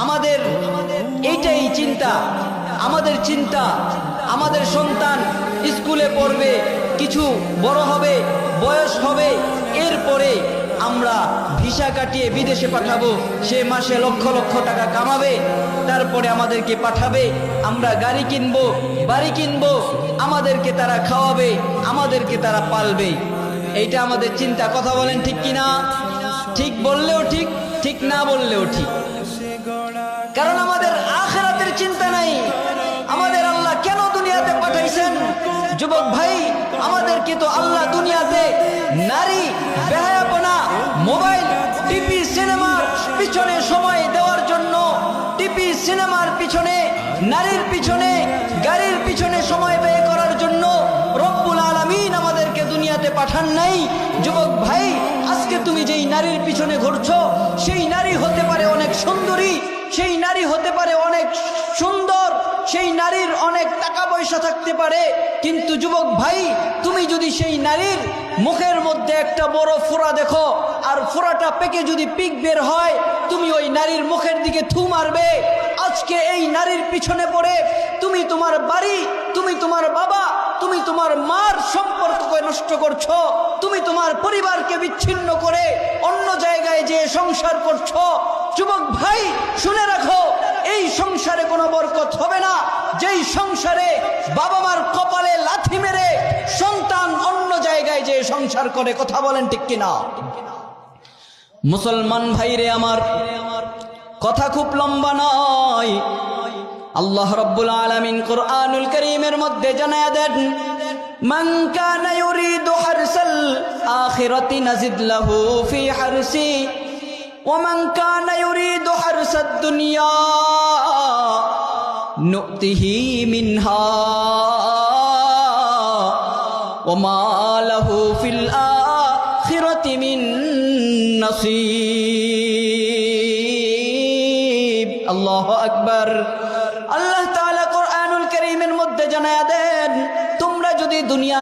আমাদের এইটাই চিন্তা, আমাদের চিন্তা আমাদের সন্তান স্কুলে পড়বে, কিছু বড় হবে, বয়স হবে, এরপরে আমরা ভিসা কাটিয়ে বিদেশে পাঠাবো, সে মাসে লক্ষ লক্ষ টাকা কামাবে, তারপরে আমাদেরকে পাঠাবে, আমরা গাড়ি কিনবো, বাড়ি কিনবো, আমাদেরকে তারা খাওয়াবে, আমাদেরকে তারা পালবে। এইটা আমাদের চিন্তা। কথা বলেন ঠিক কিনা? ঠিক বললেও ঠিক, ঠিক না বললেও ঠিক। কারণ আমাদের আখিরাতের চিন্তা নাই। আমাদের আল্লাহ কেন দুনিয়াতে পাঠাইছেন? যুবক ভাই, আমাদেরকে তো আল্লাহ দুনিয়াতে নারী, বেহায়াপনা, মোবাইল, টিভি, সিনেমার পিছনে সময় দেওয়ার জন্য, টিভি সিনেমার পিছনে, নারীর পিছনে, গাড়ির পিছনে সময় ব্যয় করার জন্য রব্বুল আলামিন আমাদেরকে দুনিয়াতে পাঠান নাই। যুবক ভাই, আজকে তুমি যেই নারীর পিছনে ঘুরছো, সেই নারী হতে পারে অনেক সুন্দরী, সেই নারী হতে পারে অনেক সুন্দর, সেই নারীর অনেক টাকা পয়সা থাকতে পারে, কিন্তু যুবক ভাই, তুমি যদি সেই নারীর মুখের মধ্যে একটা বড় ফোঁড়া দেখো, আর ফোঁড়াটা পেকে যদি পিক বের হয়, তুমি ওই নারীর মুখের দিকে থু মারবে। আজকে এই নারীর পিছনে পড়ে তুমি তোমার বাড়ি, তুমি তোমার বাবা, তুমি তোমার মার সম্পর্ককে নষ্ট করছো, তুমি তোমার পরিবারকে বিচ্ছিন্ন করে অন্য জায়গায় যে সংসার করছো। যুবক ভাই, শুনে রাখো, এই সংসারে কোনো বরকত হবে না যেই সংসারে বাবা মার কপালে লাথি মেরে সন্তান অন্য জায়গায় যে সংসার করে। কথা বলেন ঠিক কিনা? মুসলমান ভাইরে আমার, কথা খুব লম্বা নয়। আল্লাহ রাব্বুল আলামিন কুরআনুল কারীমের মধ্যে জানায়া দেন, মান কানা ইউরিদু হারসাল আখিরাতি নাজিদ লাহু ফি হারসি ওয়া মান কানা ইউরিদু হারসাদ দুনিয়া নুতিহি মিনহা ওয়া মা লাহু ফিল আখিরাতি মিন নসিব। আল্লাহু আকবার। আল্লাহ তাআলা কুরআনুল কারীমের মধ্যে জানায়া দেন, তোমরা যদি দুনিয়া